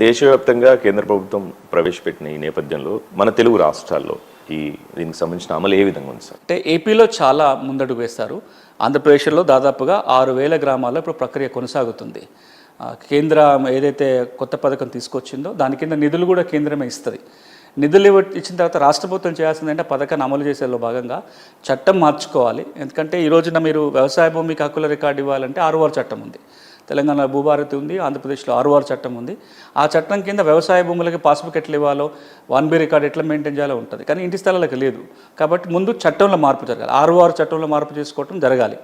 దేశవ్యాప్తంగా కేంద్ర ప్రభుత్వం ప్రవేశపెట్టిన ఈ నేపథ్యంలో మన తెలుగు రాష్ట్రాల్లో దీనికి సంబంధించిన అమలు ఏ విధంగా ఉంది సార్? అంటే ఏపీలో చాలా ముందడుగు వేస్తారు. ఆంధ్రప్రదేశ్లో దాదాపుగా 6,000 గ్రామాల్లో ఇప్పుడు ప్రక్రియ కొనసాగుతుంది. కేంద్రం ఏదైతే కొత్త పథకం తీసుకొచ్చిందో దాని కింద నిధులు కూడా కేంద్రమే ఇస్తుంది. నిధులు ఇచ్చిన తర్వాత రాష్ట్ర ప్రభుత్వం చేయాల్సిందంటే పథకాన్ని అమలు చేసేలో భాగంగా చట్టం మార్చుకోవాలి. ఎందుకంటే ఈ రోజున మీరు వ్యవసాయ భూమికి హక్కుల రికార్డు ఇవ్వాలంటే 6 చట్టం ఉంది. తెలంగాణ భూభారతి ఉంది, ఆంధ్రప్రదేశ్లో 6 చట్టం ఉంది. ఆ చట్టం కింద వ్యవసాయ భూములకి పాస్బుక్ ఎట్లా ఇవ్వాలో, 1B రికార్డు ఎట్లా మెయింటైన్ చేయాలో ఉంటుంది. కానీ ఇంటి స్థలాలకు లేదు. కాబట్టి ముందు చట్టంలో మార్పు జరగాలి. 6 చట్టంలో మార్పు చేసుకోవటం జరగాలి.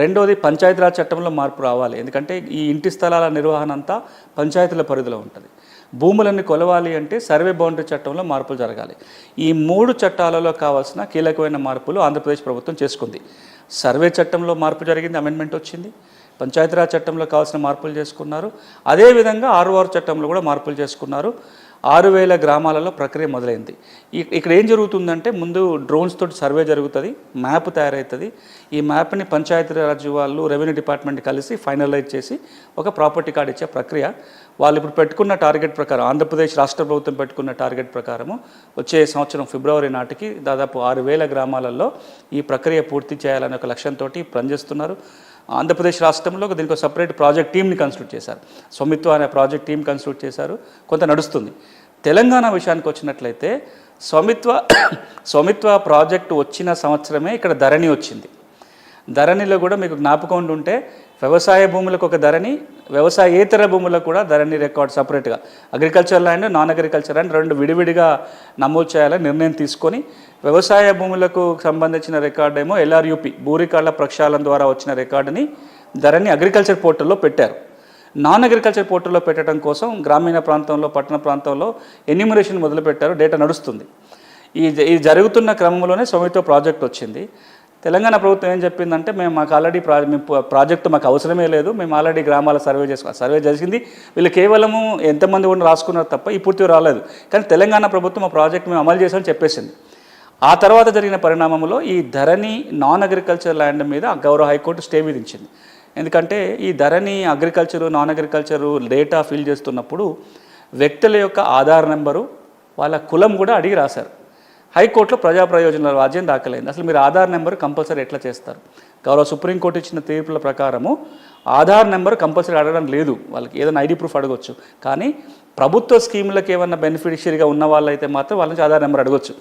రెండోది పంచాయతీరాజ్ చట్టంలో మార్పు రావాలి. ఎందుకంటే ఈ ఇంటి స్థలాల నిర్వహణ అంతా పంచాయతీల పరిధిలో ఉంటుంది. భూములన్నీ కొలవాలి అంటే సర్వే బౌండరీ చట్టంలో మార్పులు జరగాలి. ఈ 3 చట్టాలలో కావాల్సిన కీలకమైన మార్పులు ఆంధ్రప్రదేశ్ ప్రభుత్వం చేసుకుంది. సర్వే చట్టంలో మార్పు జరిగింది, అమెండ్మెంట్ వచ్చింది. పంచాయతీరాజ్ చట్టంలో కావాల్సిన మార్పులు చేసుకున్నారు. అదేవిధంగా 6 చట్టంలో కూడా మార్పులు చేసుకున్నారు. 6,000 గ్రామాలలో ప్రక్రియ మొదలైంది. ఇక్కడ ఏం జరుగుతుందంటే ముందు డ్రోన్స్ తోటి సర్వే జరుగుతుంది, మ్యాప్ తయారవుతుంది. ఈ మ్యాప్ని పంచాయతీరాజ్ వాళ్ళు, రెవెన్యూ డిపార్ట్మెంట్ కలిసి ఫైనలైజ్ చేసి ఒక ప్రాపర్టీ కార్డు ఇచ్చే ప్రక్రియ. వాళ్ళు ఇప్పుడు పెట్టుకున్న టార్గెట్ ప్రకారం, ఆంధ్రప్రదేశ్ రాష్ట్ర ప్రభుత్వం పెట్టుకున్న టార్గెట్ ప్రకారము వచ్చే సంవత్సరం ఫిబ్రవరి నాటికి దాదాపు 6,000 గ్రామాలలో ఈ ప్రక్రియ పూర్తి చేయాలనే ఒక లక్ష్యంతో పనిచేస్తున్నారు. ఆంధ్రప్రదేశ్ రాష్ట్రంలో దీనికి ఒక సపరేట్ ప్రాజెక్ట్ టీమ్ని కన్స్టిట్యూట్ చేశారు. స్వమిత్వ అనే ప్రాజెక్ట్ టీం కన్స్టిట్యూట్ చేశారు. కొంత నడుస్తుంది. తెలంగాణ విషయానికి వచ్చినట్లయితే స్వమిత్వ ప్రాజెక్టు వచ్చిన సంవత్సరమే ఇక్కడ ధరణి వచ్చింది. ధరణిలో కూడా మీకు జ్ఞాపకం ఉంటే వ్యవసాయ భూములకు ఒక ధరణి, వ్యవసాయేతర భూములకు కూడా ధరణి రికార్డ్ సపరేట్గా, agriculture land, non agriculture land 2 విడివిడిగా నమోదు చేయాలని నిర్ణయం తీసుకొని వ్యవసాయ భూములకు సంబంధించిన రికార్డు ఏమో LRUP భూ రికార్డుల ప్రక్షాళన ద్వారా వచ్చిన రికార్డుని ధరణి అగ్రికల్చర్ పోర్టల్లో పెట్టారు. నాన్ అగ్రికల్చర్ పోర్టల్లో పెట్టడం కోసం గ్రామీణ ప్రాంతంలో, పట్టణ ప్రాంతంలో ఎన్యూమరేషన్ మొదలుపెట్టారు. డేటా నడుస్తుంది. ఈ జరుగుతున్న క్రమంలోనే స్వమిత్వ ప్రాజెక్ట్ వచ్చింది. తెలంగాణ ప్రభుత్వం ఏం చెప్పిందంటే మాకు ఆల్రెడీ ప్రాజెక్టు మాకు అవసరమే లేదు, మేము ఆల్రెడీ గ్రామాల సర్వే చేసింది, వీళ్ళు కేవలము ఎంతమంది కూడా రాసుకున్నారు తప్ప ఈ పూర్తిగా రాలేదు. కానీ తెలంగాణ ప్రభుత్వం ఆ ప్రాజెక్ట్ మేము అమలు చేసామని చెప్పేసింది. ఆ తర్వాత జరిగిన పరిణామంలో ఈ ధరణి నాన్ అగ్రికల్చర్ ల్యాండ్ మీద గౌరవ హైకోర్టు స్టే విధించింది. ఎందుకంటే ఈ Dharani agriculture, non agriculture data fill చేస్తున్నప్పుడు వ్యక్తుల యొక్క ఆధార్ నెంబరు, వాళ్ళ కులం కూడా అడిగి రాశారు. హైకోర్టులో ప్రజా ప్రయోజనాల వాద్యం దాఖలైంది. అసలు మీరు ఆధార్ నెంబర్ కంపల్సరీ ఎట్లా చేస్తారు? గౌరవ సుప్రీంకోర్టు ఇచ్చిన తీర్పుల ప్రకారము ఆధార్ నెంబర్ కంపల్సరీ అడగడం లేదు. వాళ్ళకి ఏదైనా ఐడి ప్రూఫ్ అడగొచ్చు. కానీ ప్రభుత్వ స్కీములకు ఏమన్నా బెనిఫిషియరీగా ఉన్న వాళ్ళైతే మాత్రం వాళ్ళ నుంచి ఆధార్ నెంబర్ అడగొచ్చు.